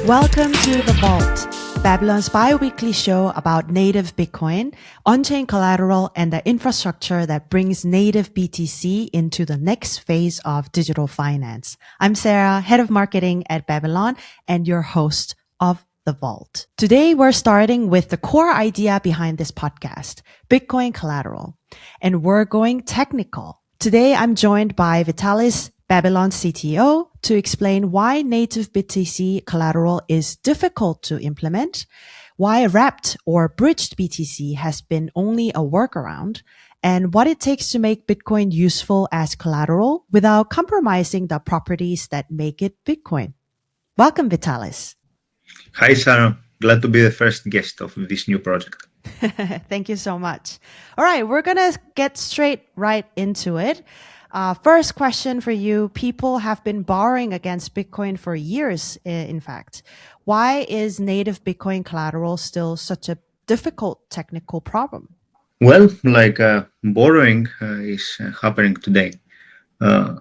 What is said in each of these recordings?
Welcome to The Vault, Babylon's bi-weekly show about native Bitcoin, on-chain collateral, and the infrastructure that brings native BTC into the next phase of digital finance. I'm Sarah, head of marketing at Babylon, and your host of The Vault. Today, we're starting with the core idea behind this podcast, Bitcoin collateral, and we're going technical. Today, I'm joined by Vitalis, Babylon's CTO, to explain why native BTC collateral is difficult to implement, why wrapped or bridged BTC has been only a workaround, and what it takes to make Bitcoin useful as collateral without compromising the properties that make it Bitcoin. Welcome, Vitalis. Hi, Sarah. Glad to be the first guest of this new project. Thank you so much. All right, we're going to get right into it. First question for you. People have been borrowing against Bitcoin for years, in fact. Why is native Bitcoin collateral still such a difficult technical problem? Well, borrowing is happening today. It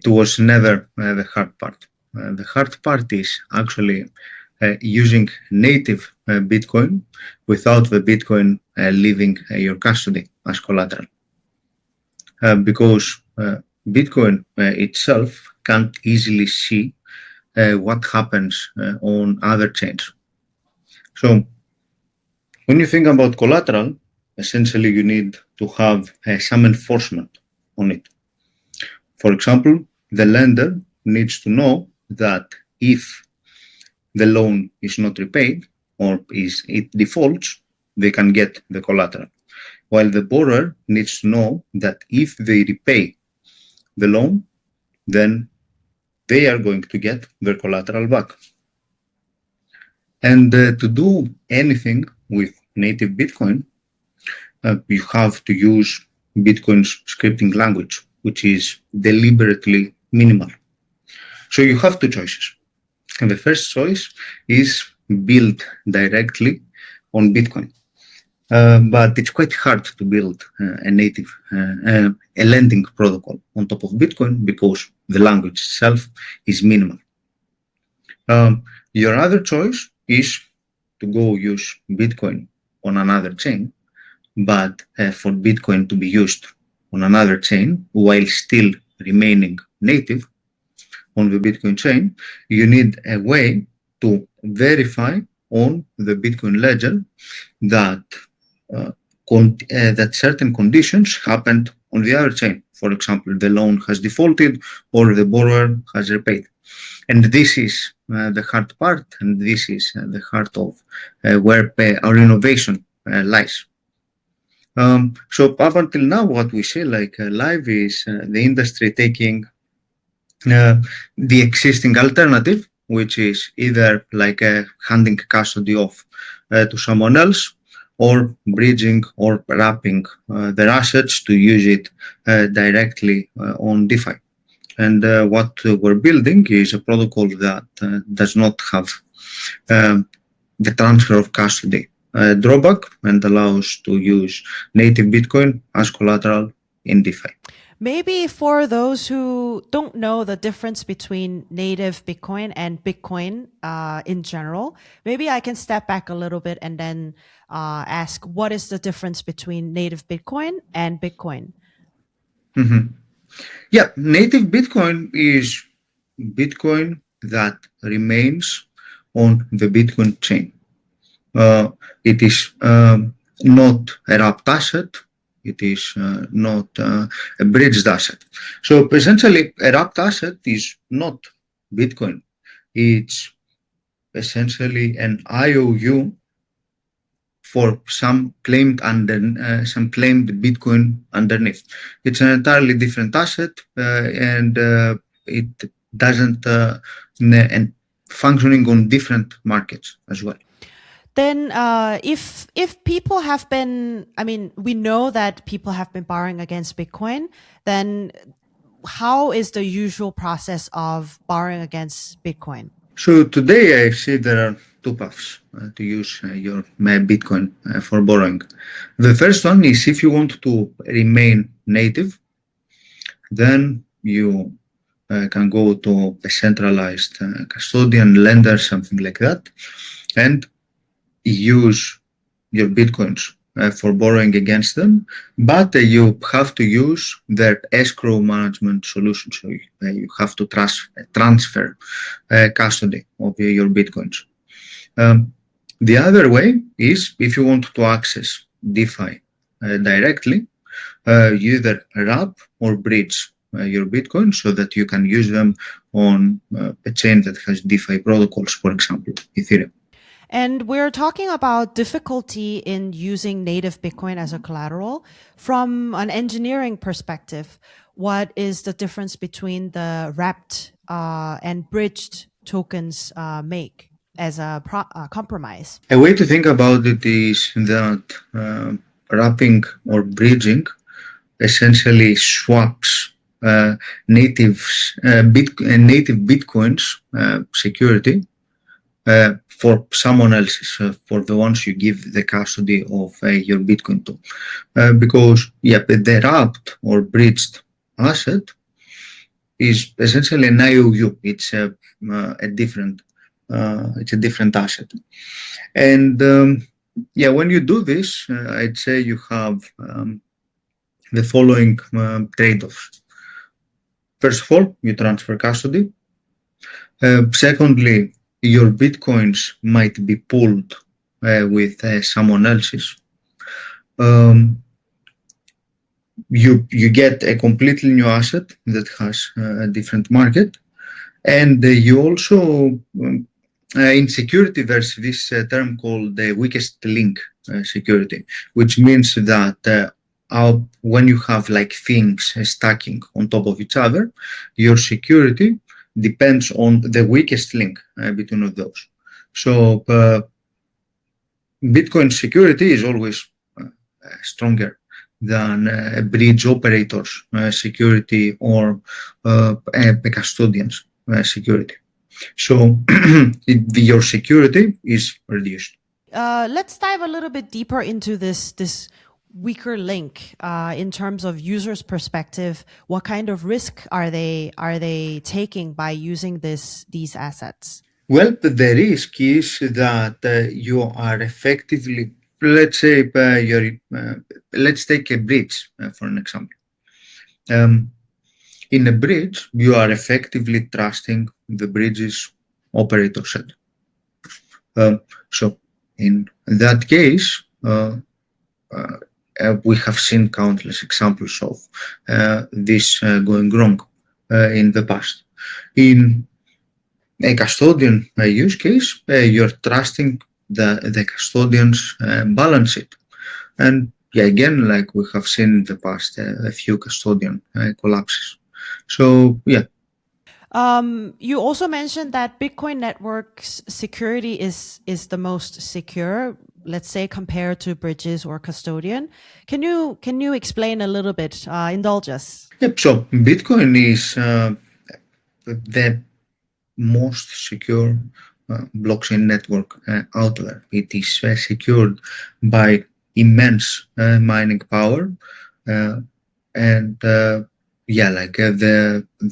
was never the hard part. The hard part is actually using native Bitcoin without the Bitcoin leaving your custody as collateral. Because Bitcoin itself can't easily see what happens on other chains. So when you think about collateral, essentially you need to have some enforcement on it. For example, the lender needs to know that if the loan is not repaid or it defaults, they can get the collateral. While the borrower needs to know that if they repay the loan, then they are going to get their collateral back. And to do anything with native Bitcoin, you have to use Bitcoin's scripting language, which is deliberately minimal. So you have two choices. And the first choice is build directly on Bitcoin. But it's quite hard to build a native a lending protocol on top of Bitcoin because the language itself is minimal. Your other choice is to go use Bitcoin on another chain, but for Bitcoin to be used on another chain while still remaining native on the Bitcoin chain, you need a way to verify on the Bitcoin ledger that that certain conditions happened on the other chain. For example, the loan has defaulted or the borrower has repaid. And this is the hard part, and this is the heart of where our innovation lies. So up until now, what we see live is the industry taking the existing alternative, which is either handing custody off to someone else, or bridging or wrapping their assets to use it directly on DeFi. And what we're building is a protocol that does not have the transfer of custody drawback and allows to use native Bitcoin as collateral in DeFi. Maybe for those who don't know the difference between native Bitcoin and Bitcoin in general, maybe I can step back a little bit and then ask, what is the difference between native Bitcoin and Bitcoin? Mm-hmm. Yeah, native Bitcoin is Bitcoin that remains on the Bitcoin chain. It is not a wrapped asset. It is not a bridged asset. So essentially, a wrapped asset is not Bitcoin. It's essentially an IOU for some claimed Bitcoin underneath. It's an entirely different asset, and it doesn't and functioning on different markets as well. Then if people have been, we know that people have been borrowing against Bitcoin, then how is the usual process of borrowing against Bitcoin? So today I see there are two paths to use your Bitcoin for borrowing. The first one is if you want to remain native, then you can go to a centralized custodian, lender, something like that, and use your bitcoins for borrowing against them, but you have to use their escrow management solution. So you have to transfer custody of your bitcoins. The other way is if you want to access DeFi directly, you either wrap or bridge your Bitcoin so that you can use them on a chain that has DeFi protocols, for example, Ethereum. And we're talking about difficulty in using native Bitcoin as a collateral. From an engineering perspective, what is the difference between the wrapped and bridged tokens make as a compromise? A way to think about it is that wrapping or bridging essentially swaps native Bitcoins security for someone else's, for the ones you give the custody of your Bitcoin to. Because the wrapped or bridged asset is essentially an IOU. It's a different asset. And when you do this, I'd say you have the following trade-offs. First of all, you transfer custody. Secondly, your bitcoins might be pooled with someone else's. You get a completely new asset that has a different market, and you also in security there's this term called the weakest link security, which means that when you have like things stacking on top of each other, your security depends on the weakest link between those. So Bitcoin security is always stronger than a bridge operator's security or a custodian's security. So your security is reduced. Let's dive a little bit deeper into this weaker link in terms of users' perspective. What kind of risk are they taking by using these assets? Well, the risk is that you are effectively, let's say, let's take a bridge for an example. In a bridge, you are effectively trusting the bridge's operator set. So in that case, we have seen countless examples of this going wrong in the past. In a custodian use case, you're trusting the custodian's balance sheet. And again, like we have seen in the past, a few custodian collapses. So, you also mentioned that Bitcoin network's security is the most secure, let's say, compared to bridges or custodian. Can you explain a little bit? Indulge us. Yep. So Bitcoin is the most secure blockchain network out there. It is secured by immense mining power, and the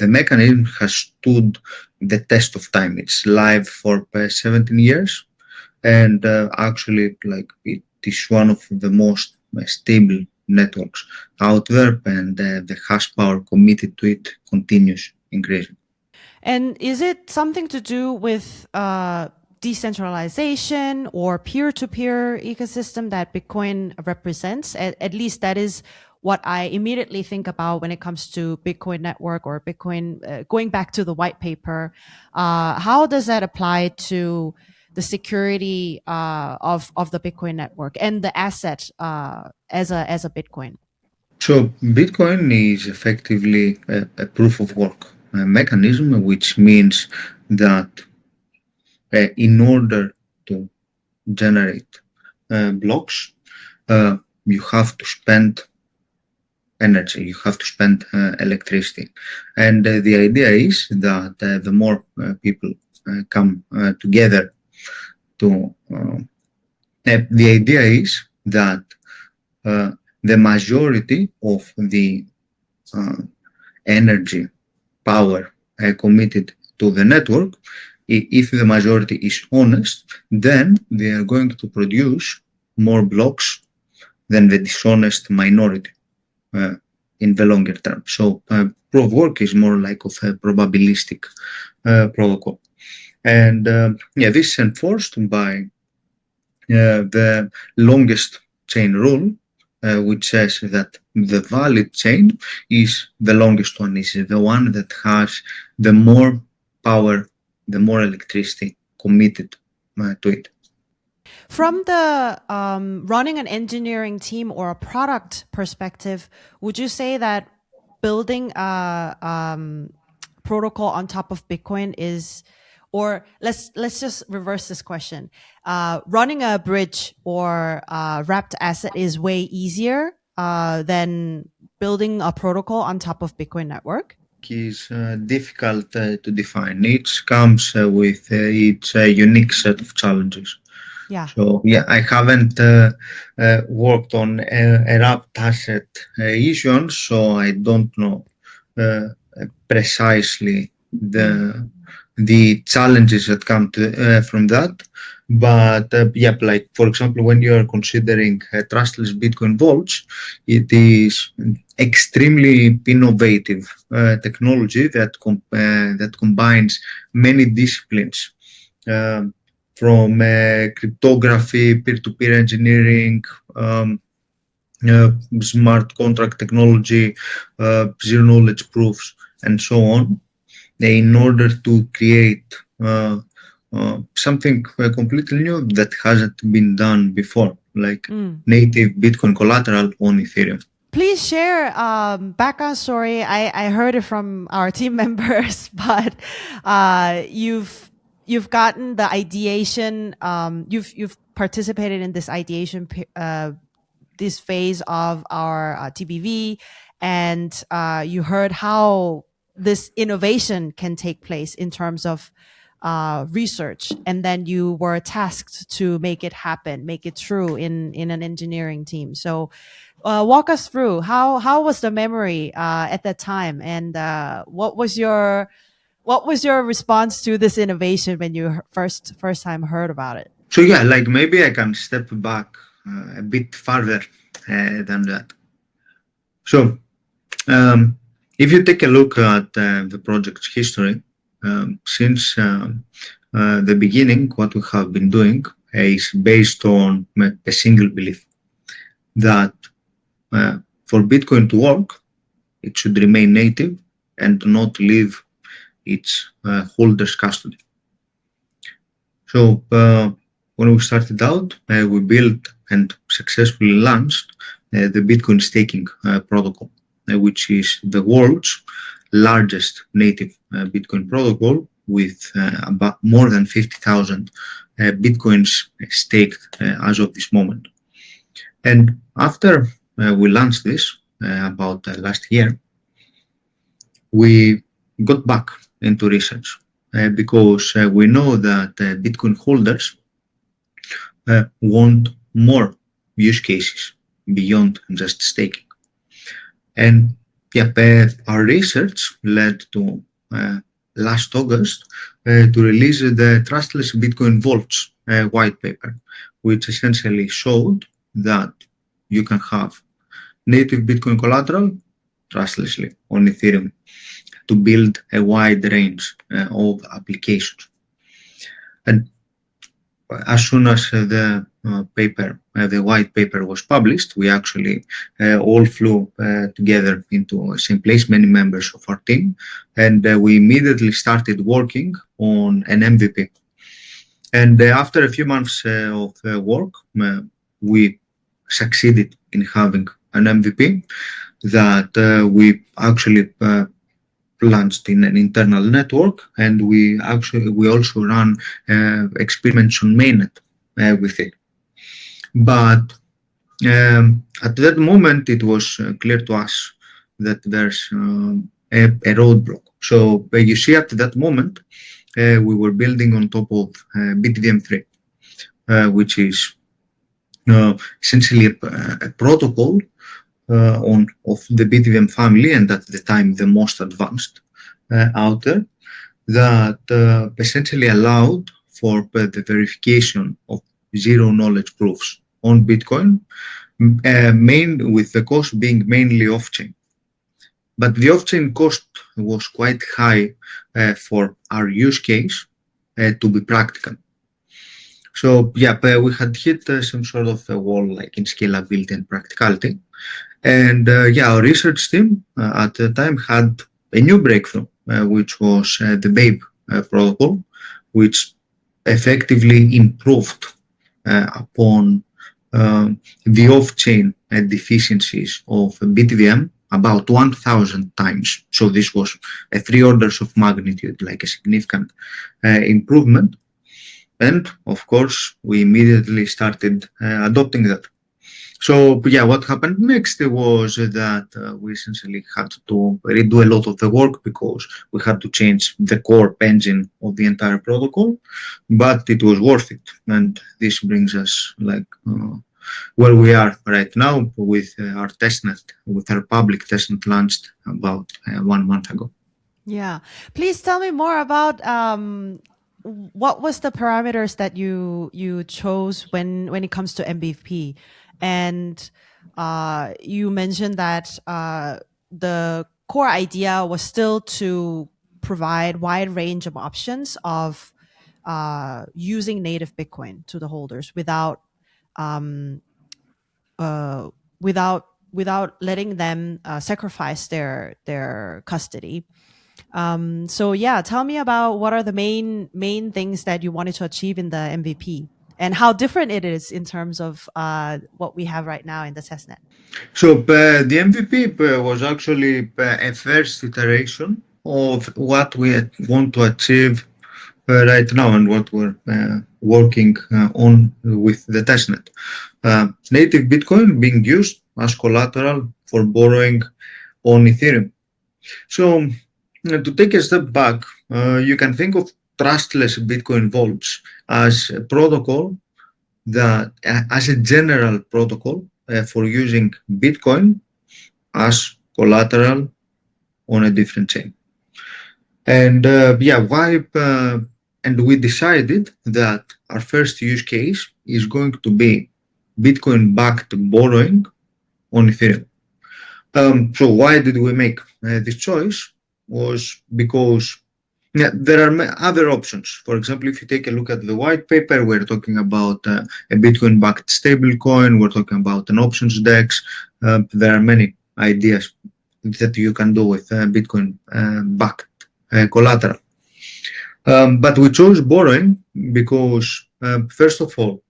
mechanism has stood the test of time. It's live for 17 years, and actually, like it is one of the most stable networks out there, and the hash power committed to it continues increasing. And is it something to do with decentralization or peer-to-peer ecosystem that Bitcoin represents? At least that is what I immediately think about when it comes to Bitcoin network or Bitcoin, going back to the white paper. How does that apply to the security of the Bitcoin network and the asset as a Bitcoin? So Bitcoin is effectively a proof of work mechanism, which means that in order to generate blocks, you have to spend energy, you have to spend electricity. And the idea is that the more people come together to, the idea is that the majority of the energy power committed to the network, if the majority is honest, then they are going to produce more blocks than the dishonest minority in the longer term. So proof of work is more like of a probabilistic protocol. And this is enforced by the longest chain rule, which says that the valid chain is the longest one, is the one that has the more power, the more electricity committed to it. From the running an engineering team or a product perspective, would you say that building a protocol on top of Bitcoin is, or let's just reverse this question. Running a bridge or a wrapped asset is way easier than building a protocol on top of Bitcoin network? Is difficult to define. Each comes with its unique set of challenges. Yeah. So I haven't worked on a wrapped asset issuance, so I don't know precisely the challenges that come from that. But like for example, when you are considering Trustless Bitcoin Vaults, it is extremely innovative technology that combines many disciplines. From cryptography, peer-to-peer engineering, smart contract technology, zero-knowledge proofs, and so on, in order to create something completely new that hasn't been done before, like native Bitcoin collateral on Ethereum. Please share background story. I heard it from our team members, but you've gotten the ideation. You've participated in this ideation, this phase of our TBV, and you heard how this innovation can take place in terms of research, and then you were tasked to make it happen, make it true in an engineering team. So walk us through how was the memory at that time, and what was your response to this innovation when you first time heard about it? So like maybe I can step back a bit farther than that. So if you take a look at the project's history, since the beginning, what we have been doing is based on a single belief that for Bitcoin to work, it should remain native and not leave its holder's custody. So when we started out, we built and successfully launched the Bitcoin staking protocol, which is the world's largest native Bitcoin protocol with about more than 50,000 Bitcoins staked as of this moment. And after we launched this about last year, we got back into research because we know that Bitcoin holders want more use cases beyond just staking. And our research led to last August to release the Trustless Bitcoin Vaults white paper, which essentially showed that you can have native Bitcoin collateral trustlessly on Ethereum to build a wide range of applications. And as soon as the white paper was published, we actually all flew together into the same place, many members of our team, and we immediately started working on an MVP. And after a few months of work, we succeeded in having an MVP that we actually launched in an internal network, and we also ran experiments on mainnet with it. But at that moment, it was clear to us that there's a roadblock. So you see, at that moment, we were building on top of BTVM3, which is essentially a protocol of the BTVM family, and at the time the most advanced out there that essentially allowed for the verification of zero knowledge proofs on Bitcoin, with the cost being mainly off-chain. But the off-chain cost was quite high for our use case to be practical. So yeah, we had hit some sort of a wall like in scalability and practicality. And yeah, our research team at the time had a new breakthrough, which was the BABE protocol, which effectively improved upon the off-chain deficiencies of BTVM about 1,000 times. So this was a 3 orders of magnitude, like a significant improvement. And of course, we immediately started adopting that. So yeah, what happened next was that we essentially had to redo a lot of the work because we had to change the core engine of the entire protocol, but it was worth it. And this brings us where we are right now with our testnet, with our public testnet launched about 1 month ago. Yeah. Please tell me more about what was the parameters that you chose when it comes to MVP. And you mentioned that the core idea was still to provide wide range of options of using native Bitcoin to the holders without letting them sacrifice their custody. So yeah, tell me about what are the main things that you wanted to achieve in the MVP and how different it is in terms of what we have right now in the testnet. So the MVP was actually a first iteration of what we want to achieve right now and what we're working on with the testnet. Native Bitcoin being used as collateral for borrowing on Ethereum. So to take a step back, you can think of Trustless Bitcoin Vaults as a protocol that, as a general protocol for using Bitcoin as collateral on a different chain. And yeah, and we decided that our first use case is going to be Bitcoin-backed borrowing on Ethereum. So why did we make this choice? Was because there are other options. For example, if you take a look at the white paper, we're talking about a Bitcoin-backed stablecoin. We're talking about an options DEX. There are many ideas that you can do with Bitcoin-backed collateral. But we chose borrowing because, first of all,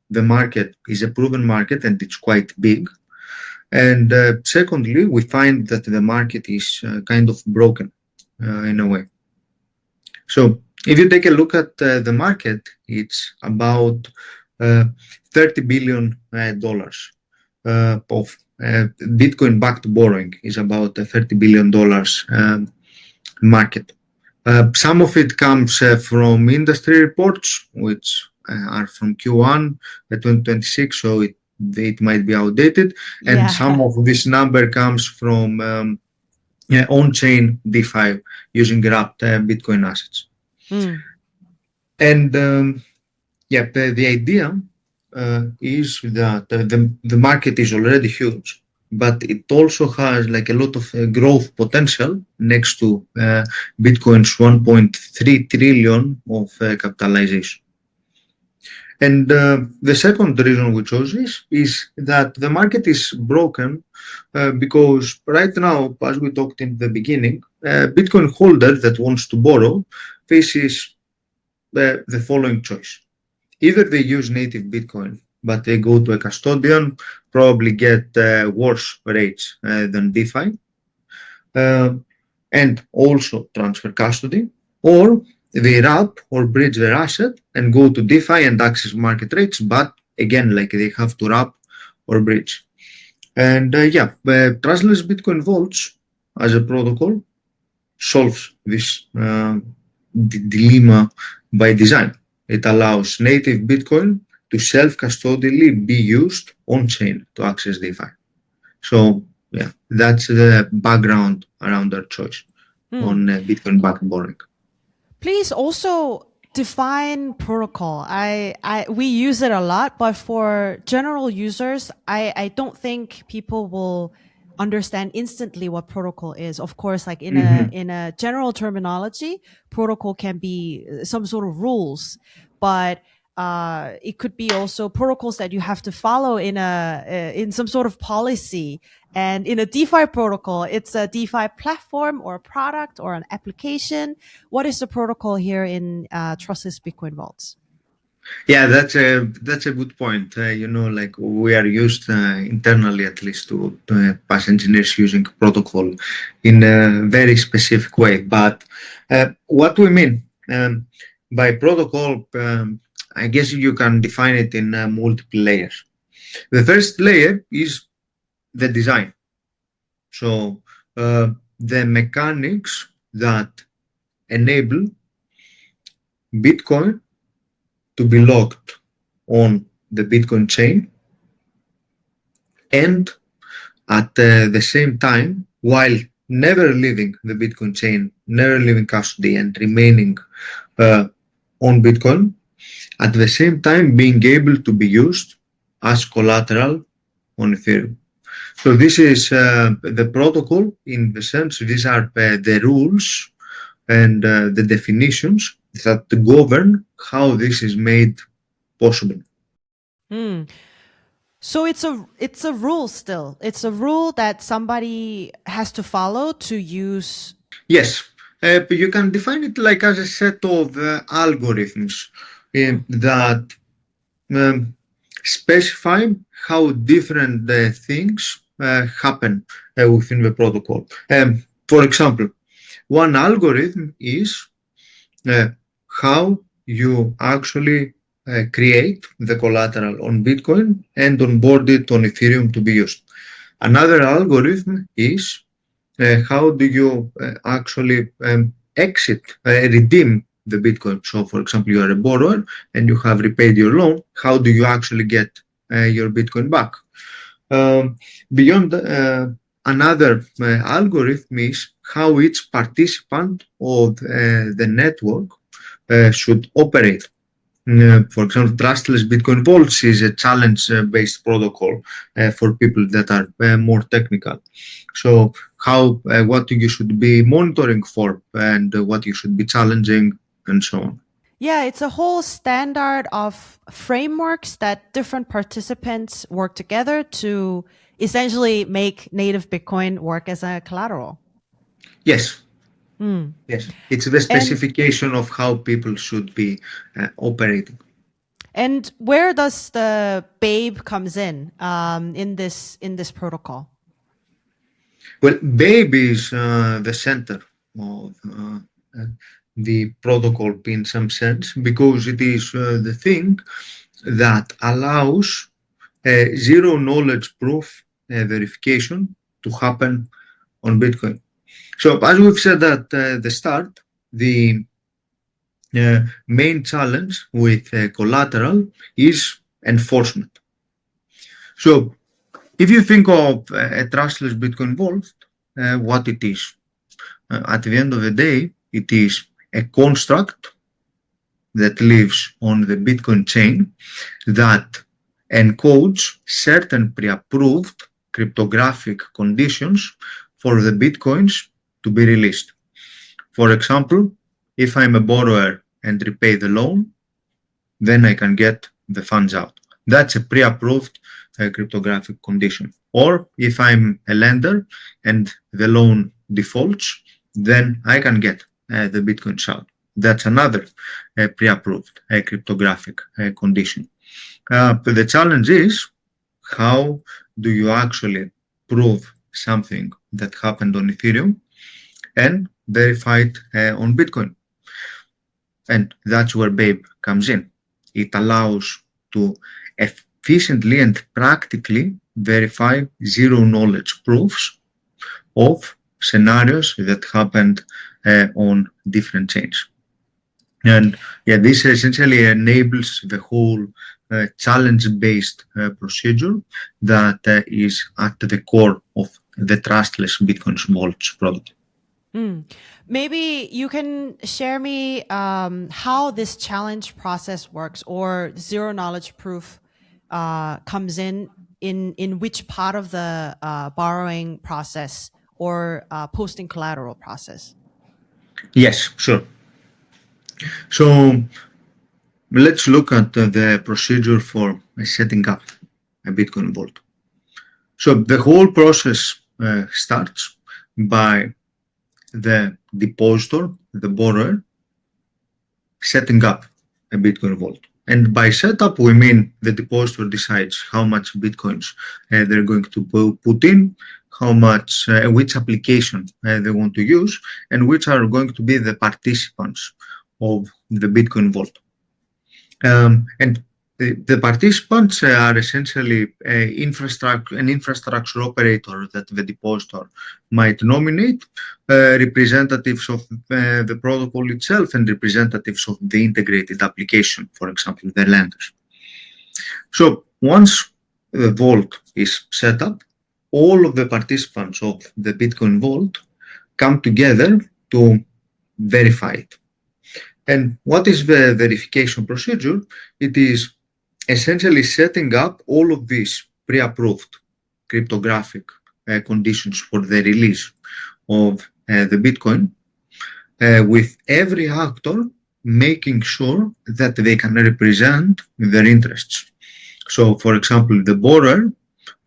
the market is a proven market and it's quite big. And secondly, we find that the market is kind of broken in a way. So if you take a look at the market, it's about $30 billion of Bitcoin-backed borrowing is about a $30 billion market. Some of it comes from industry reports, which are from Q1 2026, so it might be outdated. And some of this number comes from on-chain DeFi using wrapped Bitcoin assets. And yeah, the idea is that the market is already huge, but it also has like a lot of growth potential next to Bitcoin's 1.3 trillion of capitalization. And the second reason we chose this is that the market is broken because right now, as we talked in the beginning, Bitcoin holder that wants to borrow faces the following choice. Either they use native Bitcoin, but they go to a custodian, probably get worse rates than DeFi, and also transfer custody, or they wrap or bridge their asset and go to DeFi and access market rates, but again, like they have to wrap or bridge. And yeah, Trustless Bitcoin Vaults as a protocol solves this dilemma by design. It allows native Bitcoin to self-custodially be used on-chain to access DeFi. So yeah, that's the background around our choice. on Bitcoin-backed borrowing. Please also define protocol. We use it a lot, but for general users, I don't think people will understand instantly what protocol is. Of course, like in a general terminology, protocol can be some sort of rules, but it could be also protocols that you have to follow in some sort of policy. And in a DeFi protocol, it's a DeFi platform or a product or an application. What is the protocol here in Trustless Bitcoin Vaults? Yeah, that's a good point. Like we are used internally, at least, to pass engineers using protocol in a very specific way. But what we mean by protocol, I guess you can define it in multiple layers. The first layer is the design. So the mechanics that enable Bitcoin to be locked on the Bitcoin chain, and at the same time, while never leaving the Bitcoin chain, never leaving custody and remaining on Bitcoin, at the same time being able to be used as collateral on Ethereum. So this is the protocol. In the sense, these are the rules and the definitions that govern how this is made possible. So it's a rule still. It's a rule that somebody has to follow to use. Yes, you can define it like as a set of algorithms that specify how different things happen within the protocol. For example, one algorithm is how you actually create the collateral on Bitcoin and onboard it on Ethereum to be used. Another algorithm is how do you actually redeem the Bitcoin. So, for example, you are a borrower and you have repaid your loan. How do you actually get your Bitcoin back? Beyond another algorithm is how each participant of the network should operate. For example, Trustless Bitcoin Vaults is a challenge-based protocol for people that are more technical. So, what you should be monitoring for, and what you should be challenging, and so on. Yeah, it's a whole standard of frameworks that different participants work together to essentially make native Bitcoin work as a collateral. Yes. Yes, it's the specification of how people should be operating. And where does the Babe comes in this protocol? Well, Babe is the center of the protocol in some sense, because it is the thing that allows zero knowledge proof verification to happen on Bitcoin. So, as we've said at the start, the main challenge with collateral is enforcement. So, if you think of a trustless Bitcoin vault, what it is, at the end of the day, it is a construct that lives on the Bitcoin chain that encodes certain pre-approved cryptographic conditions for the Bitcoins to be released. For example, if I'm a borrower and repay the loan, then I can get the funds out. That's a pre-approved cryptographic condition. Or if I'm a lender and the loan defaults, then I can get the Bitcoins out. That's another pre-approved cryptographic condition. But the challenge is, how do you actually prove something that happened on Ethereum and verify it on Bitcoin? And that's where Babe comes in. It allows to efficiently and practically verify zero knowledge proofs of scenarios that happened on different chains. And yeah, this essentially enables the whole challenge-based procedure that is at the core of the Trustless Bitcoin Vaults product. Maybe you can share me how this challenge process works, or zero knowledge proof comes in which part of the borrowing process or posting collateral process. Yes, sure. So let's look at the procedure for setting up a Bitcoin vault. So the whole process starts by the depositor, the borrower, setting up a Bitcoin vault. And by setup, we mean the depositor decides how much Bitcoins they're going to put in, how much, which application they want to use, and which are going to be the participants of the Bitcoin vault. And the participants are essentially an infrastructure operator that the depositor might nominate, representatives of the protocol itself, and representatives of the integrated application, for example, the lenders. So once the vault is set up, all of the participants of the Bitcoin vault come together to verify it. And what is the verification procedure? It is essentially setting up all of these pre-approved cryptographic conditions for the release of the Bitcoin, with every actor making sure that they can represent their interests. So, for example, the borrower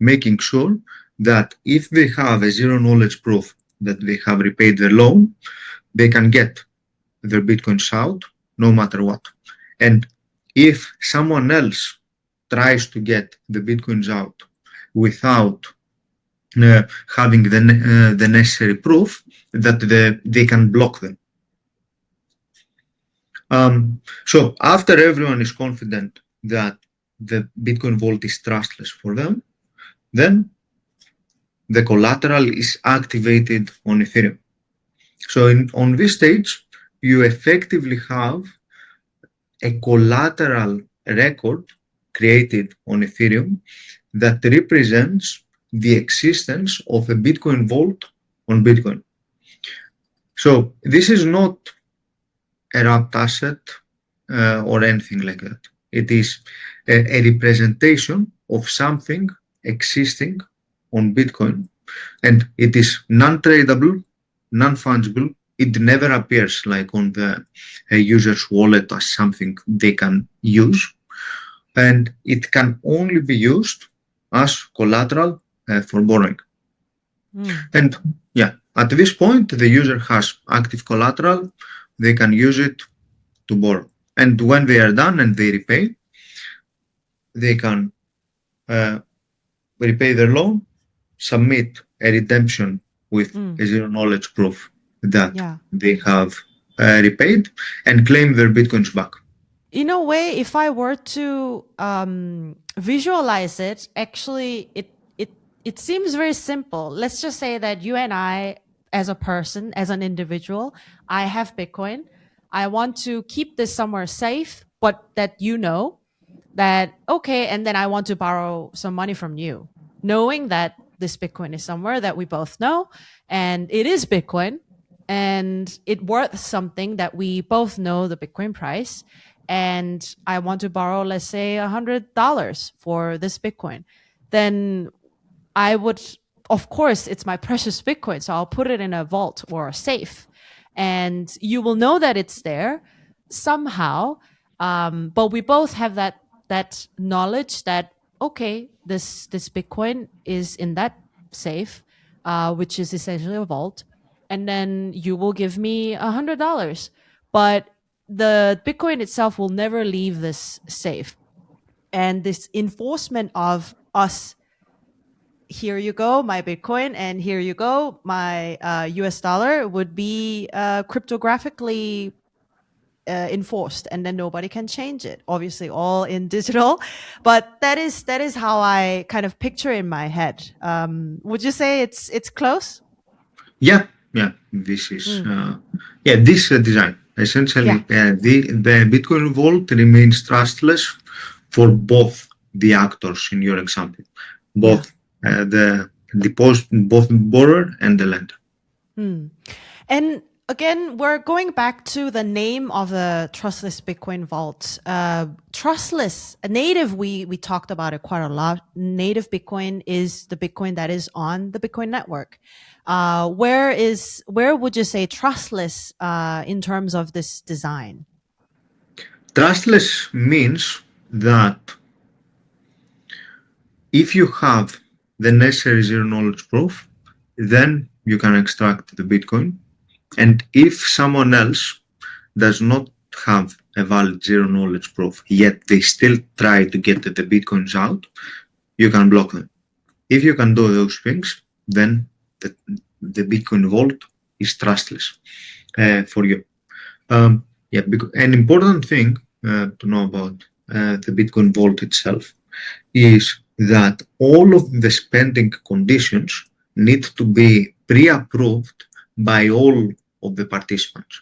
making sure that if they have a zero knowledge proof that they have repaid their loan, they can get their Bitcoins out no matter what. And if someone else tries to get the Bitcoins out without having the necessary proof, that they can block them. So after everyone is confident that the Bitcoin vault is trustless for them, then the collateral is activated on Ethereum. So on this stage, you effectively have a collateral record created on Ethereum that represents the existence of a Bitcoin vault on Bitcoin. So this is not a wrapped asset or anything like that. It is a representation of something existing on Bitcoin, and it is non-tradable, non-fungible. It never appears like on the user's wallet as something they can use, and it can only be used as collateral for borrowing. And yeah, at this point, the user has active collateral. They can use it to borrow. And when they are done and they repay, they can repay their loan, submit a redemption with a zero knowledge proof that they have repaid, and claim their Bitcoins back. In a way, if I were to visualize it, actually, it seems very simple. Let's just say that you and I, as a person, as an individual, I have Bitcoin. I want to keep this somewhere safe, but that you know that, okay, and then I want to borrow some money from you, knowing that this Bitcoin is somewhere that we both know, and it is Bitcoin, and it worth something that we both know the Bitcoin price. And I want to borrow, let's say, $100 for this Bitcoin, then I would, of course, it's my precious Bitcoin, so I'll put it in a vault or a safe, and you will know that it's there somehow. But we both have that knowledge that, okay, this Bitcoin is in that safe, which is essentially a vault, and then you will give me $100, but the Bitcoin itself will never leave this safe. And this enforcement of us, here you go, my Bitcoin, and here you go, my US dollar, would be cryptographically enforced, and then nobody can change it. Obviously, all in digital, but that is how I kind of picture in my head. Would you say it's close? Yeah. This is this design. Essentially, the Bitcoin vault remains trustless for both the actors in your example, both the borrower and the lender. And again, we're going back to the name of the Trustless Bitcoin Vault. Trustless, native, we talked about it quite a lot. Native Bitcoin is the Bitcoin that is on the Bitcoin network. Where would you say trustless in terms of this design? Trustless means that if you have the necessary zero knowledge proof, then you can extract the Bitcoin. And if someone else does not have a valid zero knowledge proof, yet they still try to get the Bitcoins out, you can block them. If you can do those things, then the Bitcoin vault is trustless for you. An important thing to know about the Bitcoin vault itself is that all of the spending conditions need to be pre-approved by all of the participants.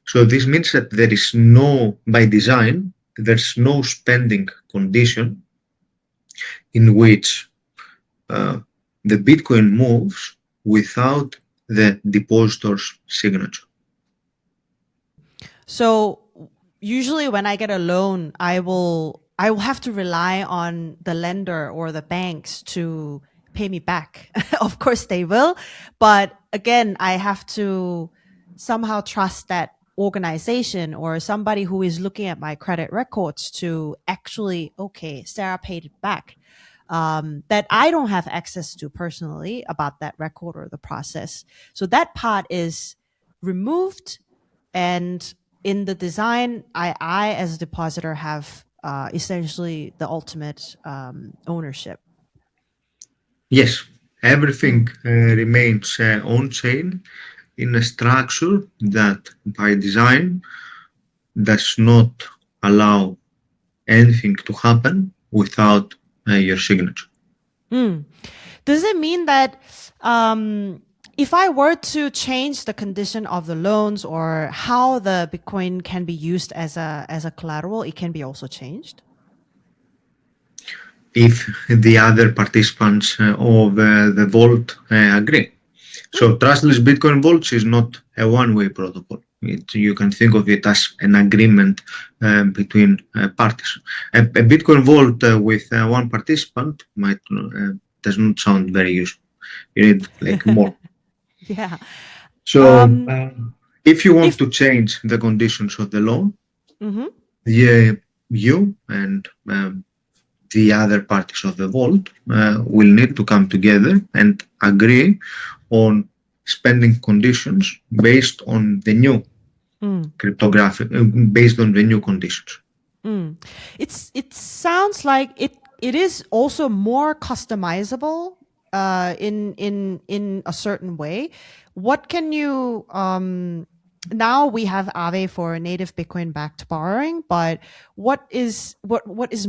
So this means that there is no, by design, there's no spending condition in which the Bitcoin moves without the depositor's signature. So usually when I get a loan, I will have to rely on the lender or the banks to pay me back. Of course they will, but again, I have to somehow trust that organization or somebody who is looking at my credit records to actually, okay, Sarah paid it back. That I don't have access to personally about that record or the process. So that part is removed, and in the design, I as a depositor have essentially the ultimate ownership. Yes, everything remains on-chain in a structure that by design does not allow anything to happen without your signature. Does it mean that if I were to change the condition of the loans or how the Bitcoin can be used as a collateral, it can be also changed? If the other participants of the vault agree. So Trustless Bitcoin Vaults is not a one-way protocol. You can think of it as an agreement between parties. A Bitcoin vault with one participant might does not sound very useful. You need like more. Yeah. So if you want to change the conditions of the loan, you and the other parties of the vault will need to come together and agree on spending conditions based on the new cryptographic, based on the new conditions. It sounds like it is also more customizable in a certain way. What can you now we have Aave for native Bitcoin backed borrowing, but what is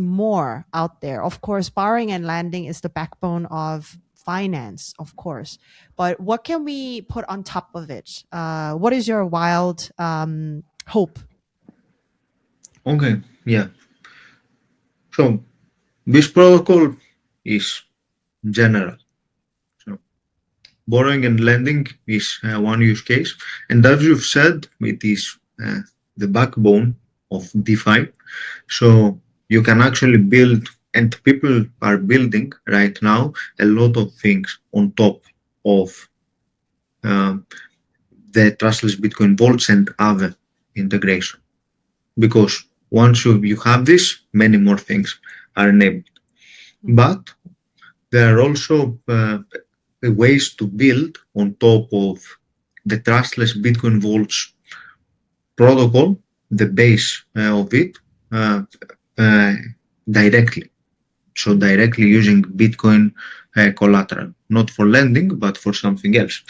more out there? Of course, borrowing and lending is the backbone of finance, of course, but what can we put on top of it? What is your wild hope? Okay, yeah. So this protocol is general. So borrowing and lending is one use case, and as you've said, it is the backbone of DeFi. So you can actually build, and people are building right now a lot of things on top of the Trustless Bitcoin Vaults and other integration. Because once you have this, many more things are enabled. But there are also ways to build on top of the Trustless Bitcoin Vaults protocol, the base of it, directly. So directly using Bitcoin collateral, not for lending, but for something else.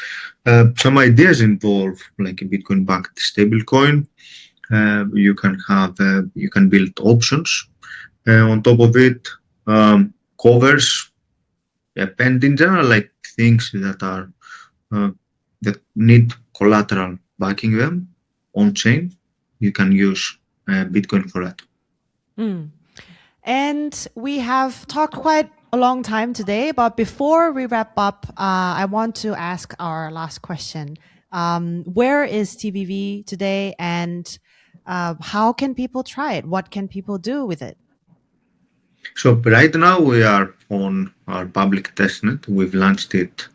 Some ideas involve like a Bitcoin-backed stablecoin. You can build options on top of it, covers, and in general, like things that are that need collateral backing them on chain. You can use Bitcoin for that. And we have talked quite a long time today, but before we wrap up, I want to ask our last question. Where is TBV today, and how can people try it? What can people do with it? So right now we are on our public testnet. We've launched it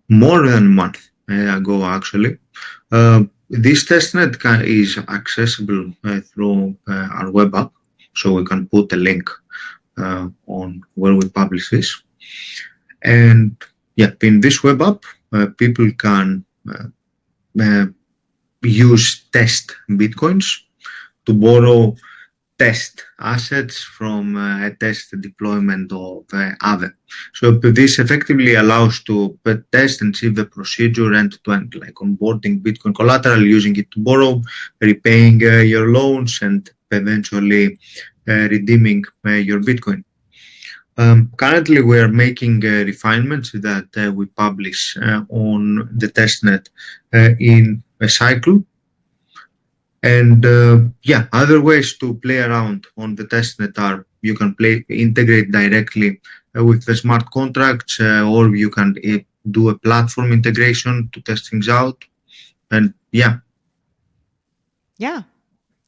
more than a month ago, actually. This testnet is accessible through our web app, so we can put a link on where we publish this. And yeah, in this web app, people can uh, use test bitcoins to borrow test assets from a test deployment of Aave. So this effectively allows to test and see the procedure end to end, like onboarding Bitcoin collateral, using it to borrow, repaying your loans, and eventually redeeming your Bitcoin. Currently, we are making refinements that we publish on the testnet in a cycle. And yeah, other ways to play around on the testnet are you can integrate directly with the smart contracts, or you can do a platform integration to test things out. And yeah. Yeah.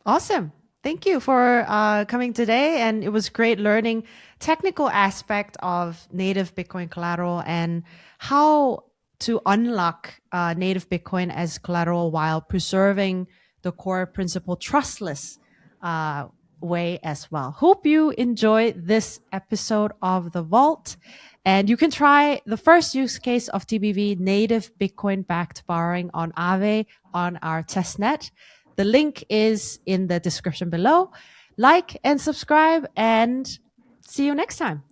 Awesome. Thank you for coming today. And it was great learning technical aspect of native Bitcoin collateral and how to unlock native Bitcoin as collateral while preserving the core principle trustless way as well. Hope you enjoy this episode of The Vault. And you can try the first use case of TBV, native Bitcoin backed borrowing on Aave on our testnet. The link is in the description below. Like and subscribe, and see you next time.